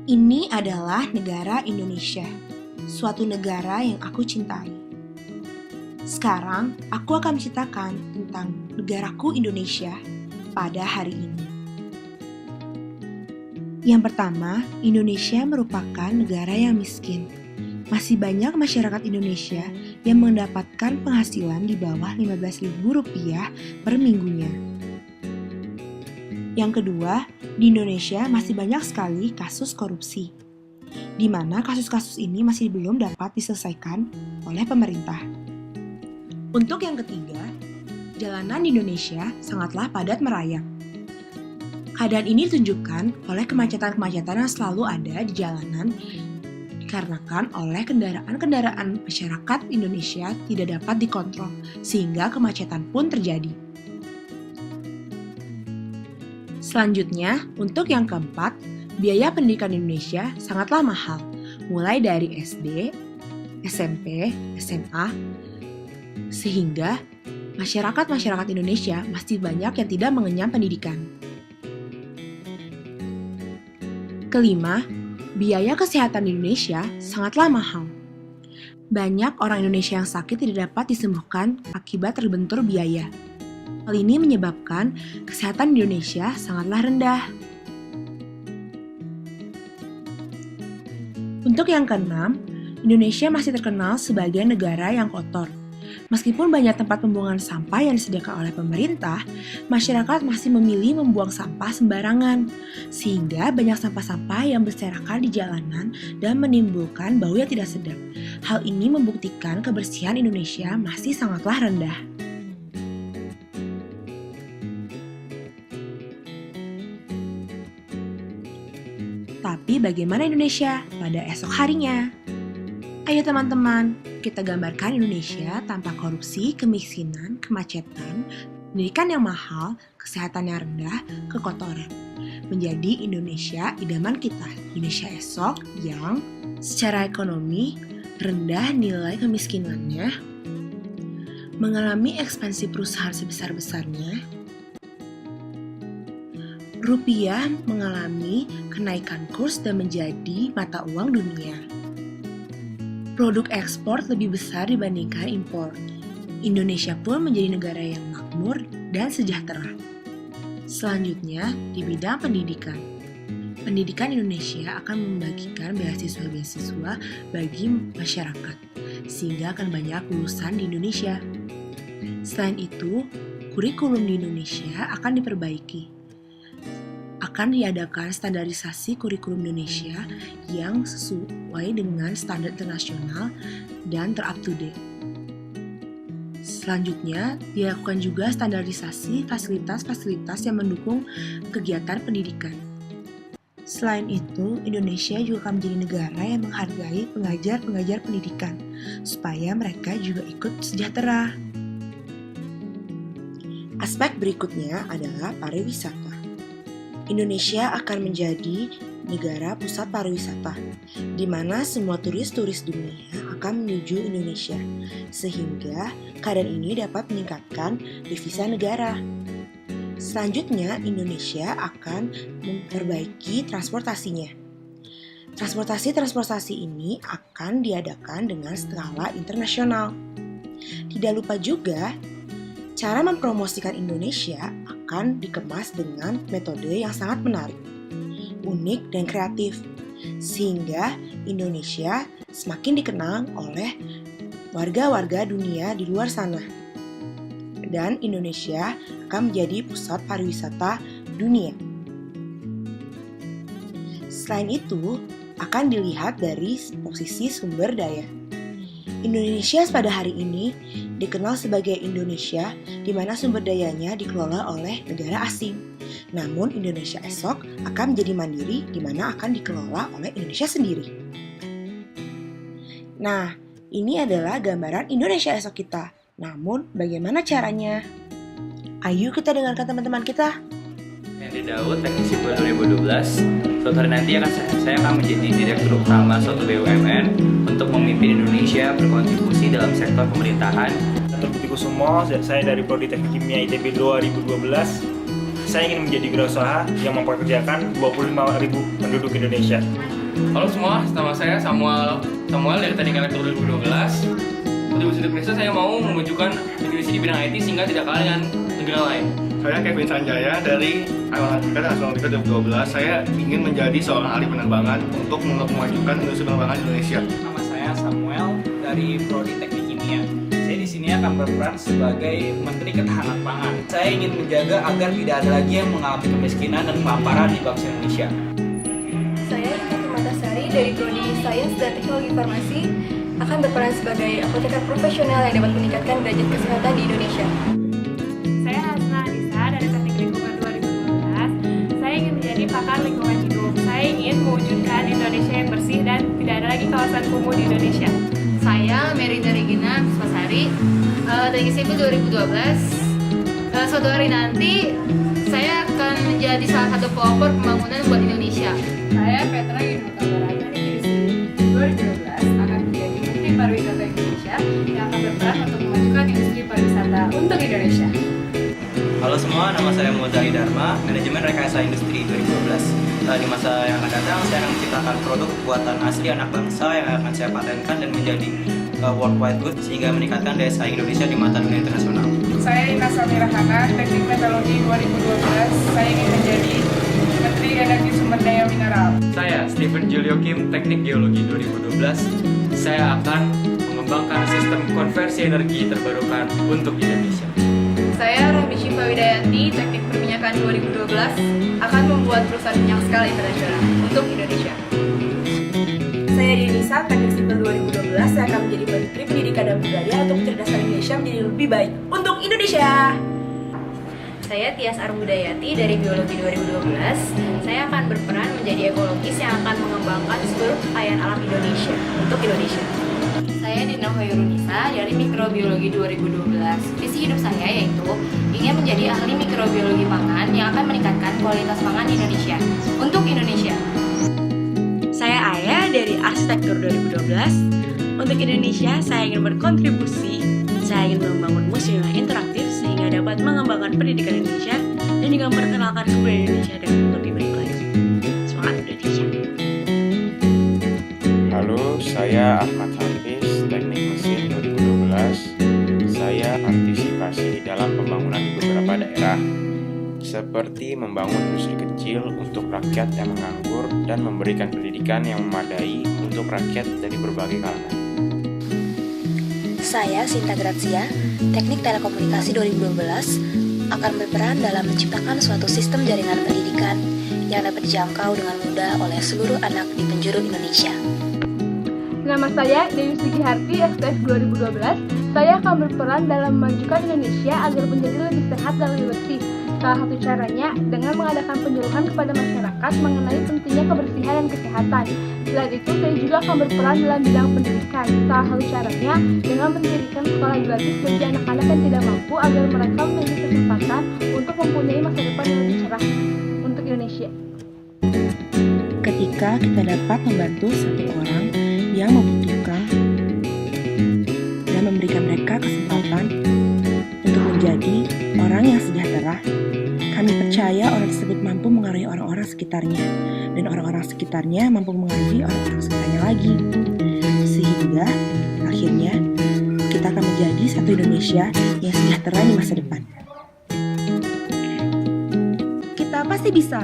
Ini adalah negara Indonesia, suatu negara yang aku cintai. Sekarang, aku akan menceritakan tentang negaraku Indonesia pada hari ini. Yang pertama, Indonesia merupakan negara yang miskin. Masih banyak masyarakat Indonesia yang mendapatkan penghasilan di bawah Rp15.000 per minggunya. Yang kedua, di Indonesia masih banyak sekali kasus korupsi, di mana kasus-kasus ini masih belum dapat diselesaikan oleh pemerintah. Untuk yang ketiga, jalanan di Indonesia sangatlah padat merayap. Keadaan ini ditunjukkan oleh kemacetan-kemacetan yang selalu ada di jalanan dikarenakan oleh kendaraan-kendaraan masyarakat Indonesia tidak dapat dikontrol, sehingga kemacetan pun terjadi. Selanjutnya, untuk yang keempat, biaya pendidikan Indonesia sangatlah mahal, mulai dari SD, SMP, SMA, sehingga masyarakat Indonesia masih banyak yang tidak mengenyam pendidikan. Kelima, biaya kesehatan di Indonesia sangatlah mahal. Banyak orang Indonesia yang sakit tidak dapat disembuhkan akibat terbentur biaya. Hal ini menyebabkan kesehatan di Indonesia sangatlah rendah. Untuk yang keenam, Indonesia masih terkenal sebagai negara yang kotor. Meskipun banyak tempat pembuangan sampah yang disediakan oleh pemerintah, masyarakat masih memilih membuang sampah sembarangan, sehingga banyak sampah-sampah yang berserakan di jalanan dan menimbulkan bau yang tidak sedap. Hal ini membuktikan kebersihan Indonesia masih sangatlah rendah. Tapi bagaimana Indonesia pada esok harinya? Ayo teman-teman, kita gambarkan Indonesia tanpa korupsi, kemiskinan, kemacetan, pendidikan yang mahal, kesehatan yang rendah, kekotoran. Menjadi Indonesia idaman kita, Indonesia esok yang secara ekonomi rendah nilai kemiskinannya, mengalami ekspansi perusahaan sebesar-besarnya, rupiah mengalami kenaikan kurs dan menjadi mata uang dunia. Produk ekspor lebih besar dibandingkan impor. Indonesia pun menjadi negara yang makmur dan sejahtera. Selanjutnya, di bidang pendidikan. Pendidikan Indonesia akan membagikan beasiswa-beasiswa bagi masyarakat, sehingga akan banyak lulusan di Indonesia. Selain itu, kurikulum di Indonesia akan diperbaiki. Akan diadakan standarisasi kurikulum Indonesia yang sesuai dengan standar internasional dan ter-up-to-date. Selanjutnya, dilakukan juga standarisasi fasilitas-fasilitas yang mendukung kegiatan pendidikan. Selain itu, Indonesia juga akan menjadi negara yang menghargai pengajar-pengajar pendidikan, supaya mereka juga ikut sejahtera. Aspek berikutnya adalah pariwisata. Indonesia akan menjadi negara pusat pariwisata, di mana semua turis-turis dunia akan menuju Indonesia, sehingga keadaan ini dapat meningkatkan devisa negara. Selanjutnya, Indonesia akan memperbaiki transportasinya. Transportasi ini akan diadakan dengan skala internasional. Tidak lupa juga, cara mempromosikan Indonesia akan dikemas dengan metode yang sangat menarik, unik dan kreatif, sehingga Indonesia semakin dikenal oleh warga-warga dunia di luar sana. Dan Indonesia akan menjadi pusat pariwisata dunia. Selain itu, akan dilihat dari posisi sumber daya. Indonesia pada hari ini dikenal sebagai Indonesia, di mana sumber dayanya dikelola oleh negara asing. Namun Indonesia esok akan menjadi mandiri, di mana akan dikelola oleh Indonesia sendiri. Nah, ini adalah gambaran Indonesia esok kita. Namun, bagaimana caranya? Ayo kita dengarkan teman-teman kita. Henry Daud, Teknik Sipil 2012. Suatu hari nanti saya akan menjadi Direktur Utama suatu BUMN untuk memimpin Indonesia berkontribusi dalam sektor pemerintahan. Budi Kusumo, saya dari Prodi Teknik Kimia ITB 2012. Saya ingin menjadi wirausaha yang mempekerjakan 25.000 penduduk Indonesia. Halo semua, nama saya Samuel dari Teknik Elektro 2012. Kontribusi untuk Indonesia saya mau memajukan Indonesia di bidang IT sehingga tidak kalah dengan negara lain. Saya Kevin Sanjaya dari Aeronautika dan Astronomika 2012. Saya ingin menjadi seorang ahli penerbangan untuk memajukan industri penerbangan Indonesia. Nama saya Samuel dari Prodi Teknik Kimia. Saya di sini akan berperan sebagai Menteri Ketahanan Pangan. Saya ingin menjaga agar tidak ada lagi yang mengalami kemiskinan dan kelaparan di bangsa Indonesia. Saya Ika Matasari dari Prodi Sains dan Teknologi Farmasi akan berperan sebagai apoteker profesional yang dapat meningkatkan derajat kesehatan di Indonesia. Saya Hasna Anissa dari Teknik Lingkungan 2012. Saya ingin menjadi pakar lingkungan hidup. Saya ingin mewujudkan Indonesia yang bersih dan tidak ada lagi kawasan kumuh di Indonesia. Saya Merinda Regina Puspasari, Teknik Sipil 2012. Suatu hari nanti saya akan menjadi salah satu pelopor pembangunan buat Indonesia. Saya Petra Yunita Barata dari Teknik 2012 akan menjadi Menteri Pariwisata Indonesia yang akan berperan untuk memajukan industri pariwisata untuk Indonesia. Halo semua, nama saya Mozari Dharma, Manajemen Rekayasa Industri 2012. Di masa yang akan datang, saya akan menciptakan produk buatan asli anak bangsa yang akan saya patenkan dan menjadi worldwide good sehingga meningkatkan daya saing Indonesia di mata dunia internasional. Saya Ina Samira Hanan, Teknik Meteorologi 2012. Saya ingin menjadi Menteri Energi Sumber Daya Mineral. Saya Stephen Julio Kim, Teknik Geologi 2012. Saya akan mengembangkan sistem konversi energi terbarukan untuk Indonesia. Saya Rahmi Syifa Widayati, Teknik Perminyakan 2012, akan membuat perusahaan minyak skala internasional untuk Indonesia. Saya Denisa, Teknik Sipil 2012. Saya akan menjadi Menteri Pendidikan dan Budaya untuk mencerdaskan Indonesia menjadi lebih baik untuk Indonesia. Saya Tias Armudayati dari Biologi 2012. Saya akan berperan menjadi ekologis yang akan mengembangkan seluruh kekayaan alam Indonesia untuk Indonesia. Saya Dina Hoirunisa dari Mikrobiologi 2012. Visi hidup saya yaitu ingin menjadi ahli mikrobiologi pangan yang akan meningkatkan kualitas pangan di Indonesia untuk Indonesia. Saya Aya dari Arsitektur 2012. Untuk Indonesia, saya ingin berkontribusi. Saya ingin membangun museum yang interaktif sehingga dapat mengembangkan pendidikan Indonesia dan juga memperkenalkan kebudayaan Indonesia dengan lebih baik lagi. Semangat Indonesia! Halo, saya Ahmad Hafiz, Teknik Mesin 2012. Saya partisipasi dalam pembangunan di beberapa daerah, seperti membangun industri kecil untuk rakyat yang menganggur dan memberikan pendidikan yang memadai untuk rakyat dari berbagai kalangan. Saya Sinta Grazia, Teknik Telekomunikasi 2012, akan berperan dalam menciptakan suatu sistem jaringan pendidikan yang dapat dijangkau dengan mudah oleh seluruh anak di penjuru Indonesia. Nama saya Dewi Sugiharti, STF 2012. Saya akan berperan dalam memajukan Indonesia agar menjadi lebih sehat dan lebih bersih. Salah satu caranya dengan mengadakan penyuluhan kepada masyarakat mengenai pentingnya kebersihan dan kesehatan. Selain itu, saya juga akan berperan dalam bidang pendidikan. Salah satu caranya dengan mendirikan sekolah gratis bagi anak-anak yang tidak mampu agar mereka memiliki kesempatan untuk mempunyai masa depan yang lebih cerah untuk Indonesia. Ketika kita dapat membantu satu orang yang membutuhkan dan memberikan mereka kesempatan untuk menjadi orang yang sejahtera, kami percaya orang tersebut mampu mengaruhi orang-orang sekitarnya, dan orang-orang sekitarnya mampu mengaruhi orang-orang sekitarnya lagi. Sehingga, akhirnya, kita akan menjadi satu Indonesia yang sejahtera di masa depan. Kita pasti bisa